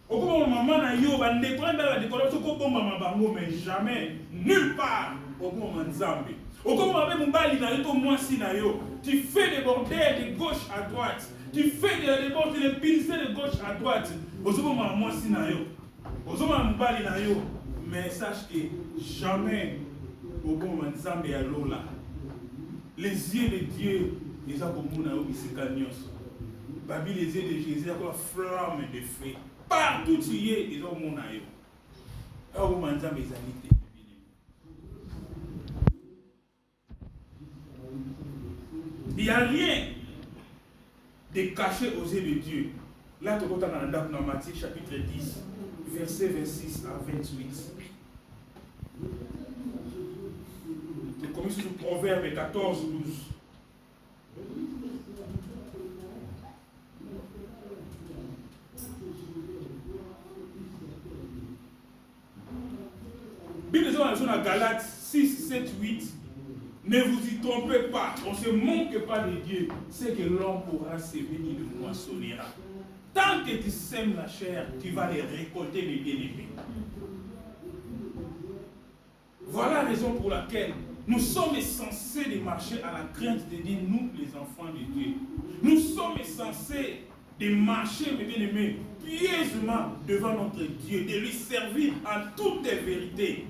Oko bomba maman na yo bande ko nda ba décorer ko bomba ma bango mais jamais nulle part au bomba nzambe. Oko bomba be mbali na yo to mwasi na yo. Tu fais des bordels de gauche à droite. Tu fais des bords, des pincées de gauche à droite. Ozoma mwasi na yo. Ozoma mbali na yo. Mais sache que jamais au bon nzambe ya lola. Les yeux de Dieu, ils ont comme na yo bisika nyonso. Babi les yeux de Jésus comme flamme de feu. Partout tu y es, ils ont mon na yo. Au bon nzambe ezalité. Il n'y a rien de caché aux yeux de Dieu. Là, tu vois dans Matthieu chapitre 10, verset 26 à 28. Tu commences sur le Proverbe 14, 12. Bible dans Galates 6, 7, 8. Ne vous y trompez pas, on ne se manque pas de Dieu. C'est que l'homme pourra s'aimer, il le moissonnera. Tant que tu sèmes la chair, tu vas les récolter, mes bien-aimés. Voilà la raison pour laquelle nous sommes censés de marcher à la crainte de Dieu, nous les enfants de Dieu. Nous sommes censés de marcher, mes bien-aimés, pieusement devant notre Dieu, de lui servir en toute vérité.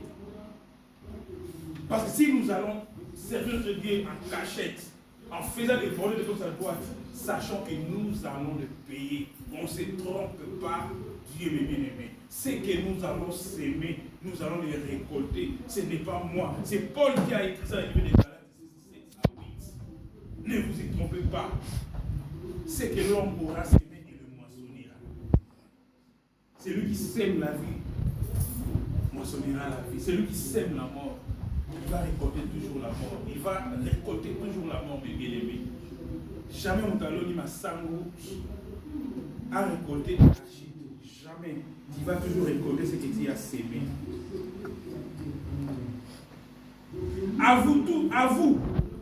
Parce que si nous allons servir notre Dieu en cachette, en faisant des volets de sa boîte, sachant que nous allons le payer. On ne se trompe pas, Dieu mes bien-aimés. Ce que nous allons s'aimer, nous allons les récolter. Ce n'est pas moi. C'est Paul qui a écrit ça dans le livre de Galates 7 à 8. Ne vous y trompez pas. Ce que l'homme pourra s'aimer, il le moissonnera. C'est lui qui sème la vie, moissonnera la vie. C'est lui qui sème la mort. Il va récolter toujours la mort. Il va récolter toujours la mort, mes bien-aimés. Jamais mon talon ni ma sango a récolté jamais. Tu vas toujours récolter ce que tu as sémé. À vous,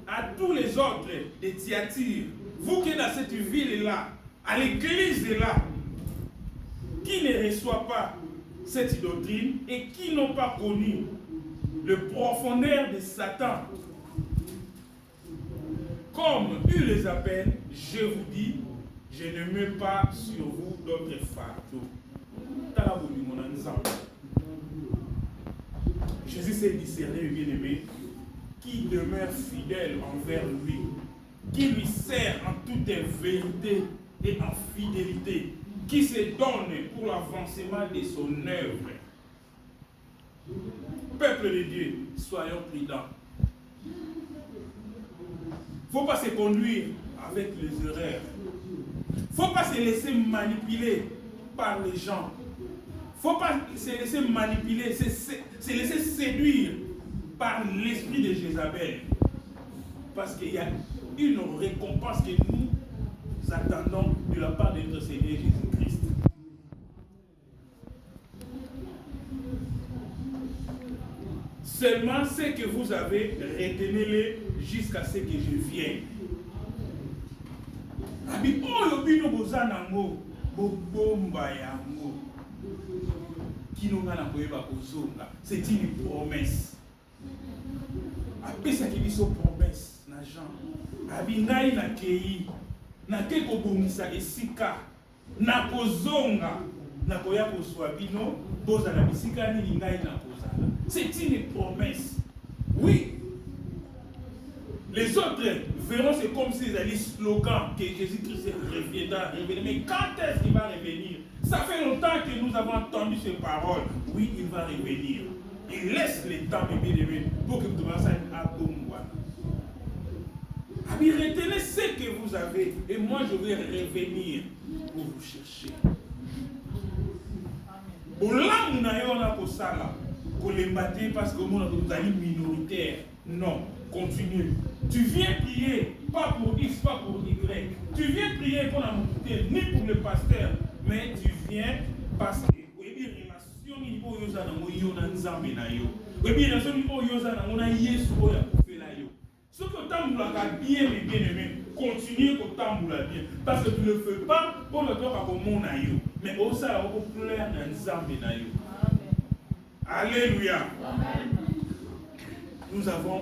à tous les autres de Thyatire, vous qui êtes dans cette ville-là, à l'église-là, qui ne reçoit pas cette doctrine et qui n'ont pas connu le profondeur de Satan, comme il les appelle, je vous dis, je ne mets pas sur vous d'autres fardeaux. Jésus s'est discerné, bien-aimé, qui demeure fidèle envers lui, qui lui sert en toute vérité et en fidélité, qui se donne pour l'avancement de son œuvre. Peuple de Dieu, soyons prudents. Il ne faut pas se conduire avec les erreurs. Il ne faut pas se laisser manipuler par les gens. Il ne faut pas se laisser manipuler, se laisser séduire par l'esprit de Jézabel. Parce qu'il y a une récompense que nous attendons de la part de notre Seigneur Jésus-Christ. Seulement ce que vous avez, retenez-le jusqu'à ce que je vienne. C'est une promesse. Après ça qui dit son promesse, Abinai na kei, na keko bongisa esika, na kozonga, na koya koswabino, boza na bisika ni ngai na kozala. C'est une promesse. Oui. Les autres verront c'est comme s'ils allaient slogan que Jésus-Christ reviendra. Mais quand est-ce qu'il va revenir? Ça fait longtemps que nous avons entendu ces paroles. Oui, il va revenir. Il laisse le temps, mes bien-aimés, pour que vous commenciez à Bongwana. Retenez ce que vous avez et moi je vais revenir pour vous chercher. Olam na yo na kosala, kolemba te parce que vous êtes minoritaire. Non, continue. Tu viens prier, pas pour X, pas pour Y. Tu viens prier pour la montée, ni pour le pasteur, mais tu viens parce que relation ni oyoza na moyona nzambe na yo. Relation ni oyoza na mona Yesu oya kufela yo. Ce que tamboulaka bien mais bien aimé, continue que tamboula bien parce que tu ne le fais pas pour le temps comme mon na yo, mais aussi à plaire na nzambe na yo. Alléluia. Amen. Nous avons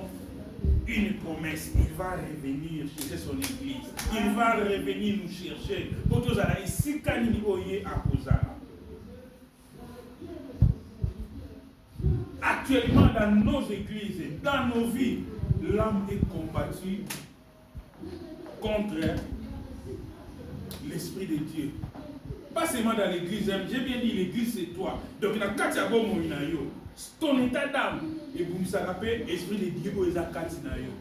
une promesse, il va revenir chercher son église. Il va revenir nous chercher. Actuellement, dans nos églises, dans nos vies, l'âme est combattue contre l'Esprit de Dieu. Pas seulement dans l'église, j'ai bien dit l'église c'est toi. Donc, il y a 4 ton état d'âme et vous nous rappelez l'Esprit de Dieu pour les akatina yo.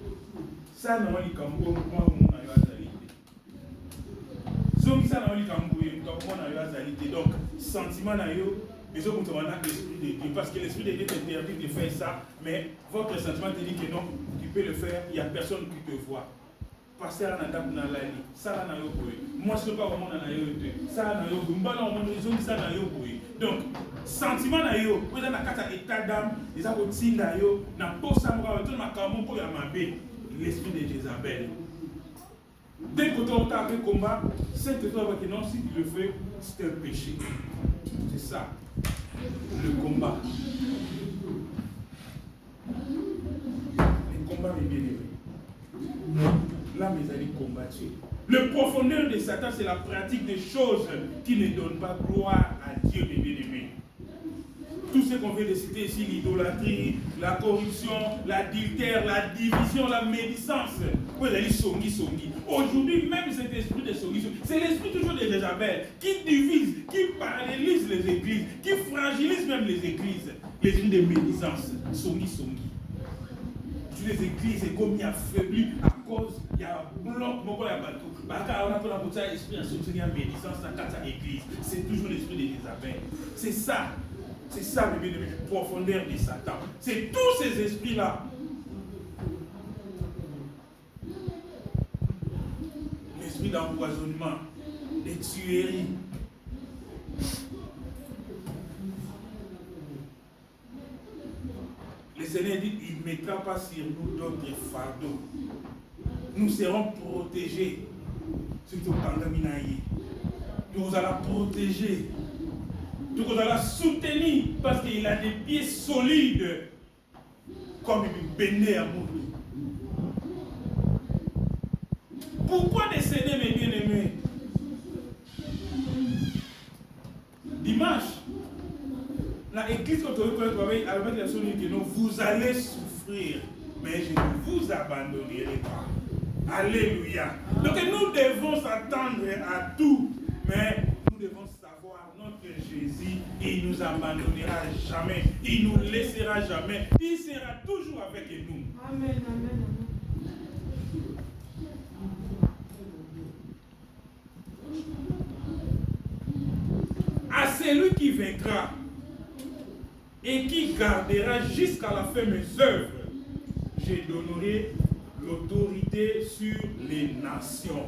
Ça n'a pas dit comme moi mon ayo azalité. Ça n'a pas dit comme moi ayo azalité. Donc sentiment na yo, les autres ont l'Esprit de Dieu parce que l'Esprit de Dieu t'interdit de faire ça, mais votre sentiment te dit que non, tu peux le faire, il n'y a personne qui te voit. Pasteur na ndap na lali, ça na yo boy. Moi je ne pas vraiment na yo te. Ça na yo mbala on raison ça na yo boy. Donc sentiment na yo, vous avez un état d'âme, ils ont un na yo, na posa mwa tout makamon pour ya mabe, l'esprit de Jézabel. Dès que tu as un combat, c'est que toi que non si tu le fais, c'est un péché. C'est ça. Le combat. Le combat est bien aimé. Là, mes amis combattus. Le profondeur de Satan, c'est la pratique des choses qui ne donnent pas gloire à Dieu, mes bien-aimés. Tout ce qu'on vient de citer ici, l'idolâtrie, la corruption, l'adultère, la division, la médisance. Vous allez songi. Aujourd'hui, même cet esprit de songi, c'est l'esprit toujours de Jézabel qui divise, qui parallélise les églises, qui fragilise même les églises. L'esprit de médisance, songi. Toutes les églises sont comme affaiblies à cause, il y a un bloc, il y a un bateau. On a pour l'esprit de soutenir la médisance dans l'église. C'est toujours l'esprit de Jézabel. C'est ça. C'est ça, mes bien-aimés, la profondeur de Satan. C'est tous ces esprits-là. L'esprit d'empoisonnement, de tuerie. Le Seigneur dit, il ne mettra pas sur nous d'autres fardeaux. Nous serons protégés. Surtout quand nous allons protéger. Nous allons la soutenir parce qu'il a des pieds solides comme une béné à mourir. Pourquoi décéder, mes bien-aimés? Dimanche, l'église avec la solution, vous allez souffrir, mais je ne vous abandonnerai pas. Alléluia. Donc nous devons s'attendre à tout, mais nous devons savoir notre Jésus, il ne nous abandonnera jamais, il ne nous laissera jamais, il sera toujours avec nous. Amen, amen, amen. À celui qui vaincra et qui gardera jusqu'à la fin mes œuvres, je donnerai l'autorité sur les nations.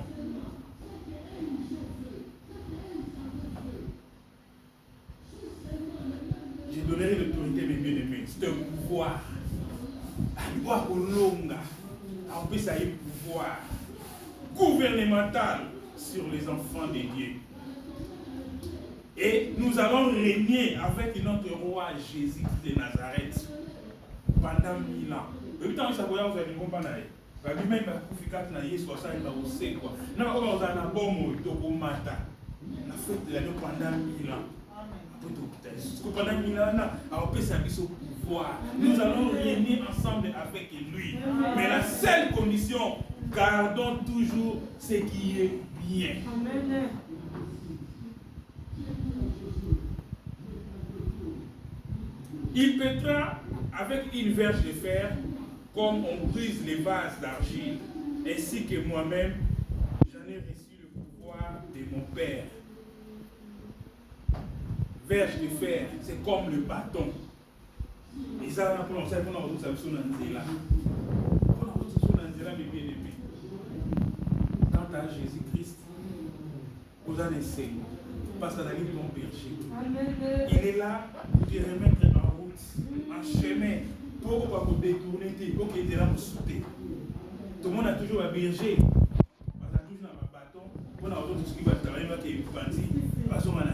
Je donnerai l'autorité, mes bien-aimés. C'est un pouvoir. Un pouvoir longue. En plus, ça y est, pouvoir gouvernemental sur les enfants de Dieu. Et nous allons régner avec notre roi Jésus de Nazareth pendant 1000 ans. Le temps où ça va vous allez comprendre. Même quand na Yesu ça il va aussi quoi. Na ko ba za na bomo to ko mata. Na fête la pendant 1000 ans. Pendant 1000 ans, nous allons régner ensemble avec lui. Mais la seule condition, gardons toujours ce qui est bien. Amen. Il pètera avec une verge de fer, comme on brise les vases d'argile, ainsi que moi-même, j'en ai reçu le pouvoir de mon Père. Verge de fer, c'est comme le bâton. Et ça, on a prononcé pour nous, ça nous là. cela, mes bien-aimés. Quant à Jésus-Christ, vous en essayez. Parce qu'il est ton berger. Il est là pour te remettre en route, en chemin, pour vous détourner, pour qu'il te là pour sauter. Tout le monde a toujours un berger. On a toujours un bâton. On a autour de ce qui va travailler, qui est bandit. Parce qu'on a là.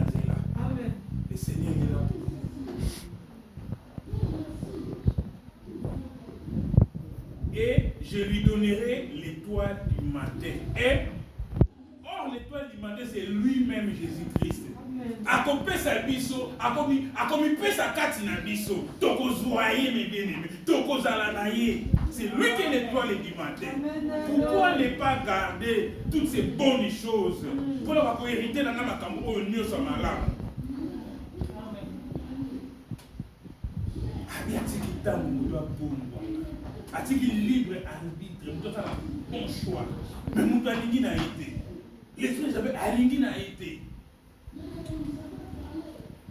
Le Seigneur est là pour nous. Et je lui donnerai l'étoile du matin. Et or, l'étoile du matin, c'est lui-même Jésus-Christ. Akope sa biso, akomi pe sa kati na biso, toko zoye mes bien-aimés, toko zalanaye. C'est lui qui est l'étoile du matin. Pourquoi ne pas garder toutes ces bonnes choses pour avoir hérité dans ma cambo au New Samalam? Atiki tamu doit bon. Atiki libre arbitre, nous avons un bon choix. Mais nous avons dit n'a été. L'esprit j'avais aligné n'a été.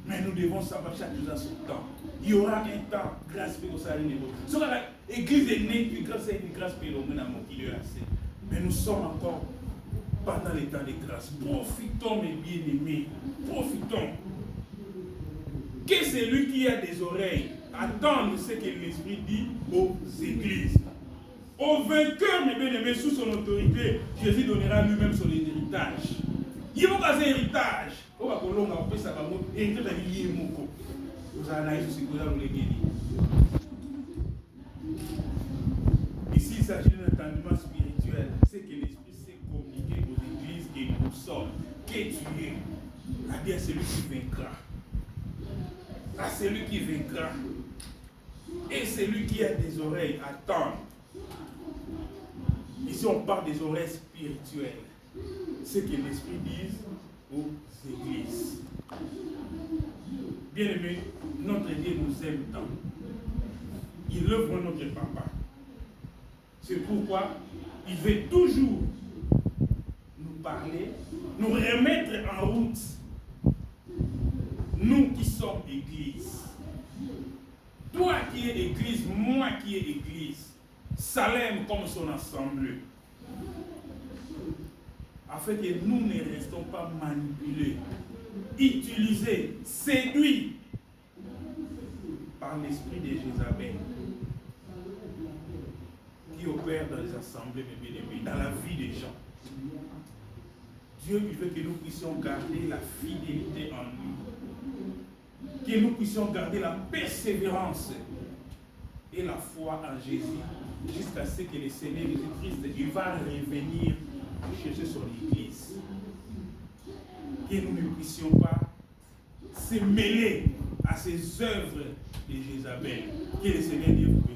Mais nous devons savoir chaque chose à son temps. Il y aura un temps, grâce pour ça. Si l'église est née, puis grâce à une grâce pour l'homme, mais nous sommes encore pendant les temps de grâce. Profitons, mes bien-aimés. Profitons. Que celui qui a des oreilles attende ce que l'Esprit dit aux églises. Au vainqueur, mes bien-aimés, sous son autorité, Jésus donnera lui-même son héritage. Il va passer héritage. On va prolonger, on peut savoir, héritage de l'Ié Moko. Vous avez un aussi, vous avez ici, il s'agit d'un entendement spirituel. C'est que l'Esprit s'est communiqué aux églises et nous sommes. Qu'est tu es? À bien celui qui vaincra. À celui qui vaincra. Et celui qui a des oreilles, attend. Ici, on parle des oreilles spirituelles. Ce que l'Esprit dit aux églises. Bien-aimés, notre Dieu nous aime tant. Il œuvre notre papa. C'est pourquoi il veut toujours nous parler, nous remettre en route. Nous qui sommes église. Toi qui es église, moi qui ai église. Salem comme son assemblée. Afin que nous ne restons pas manipulés, utilisés, séduits par l'esprit de Jézabel qui opère dans les assemblées, dans la vie des gens. Dieu il veut que nous puissions garder la fidélité en nous, que nous puissions garder la persévérance et la foi en Jésus, jusqu'à ce que le Seigneur Jésus-Christ il va revenir chercher son église. Que nous ne puissions pas se mêler à ces œuvres de Jézabel. Que le Seigneur Dieu vous bénisse.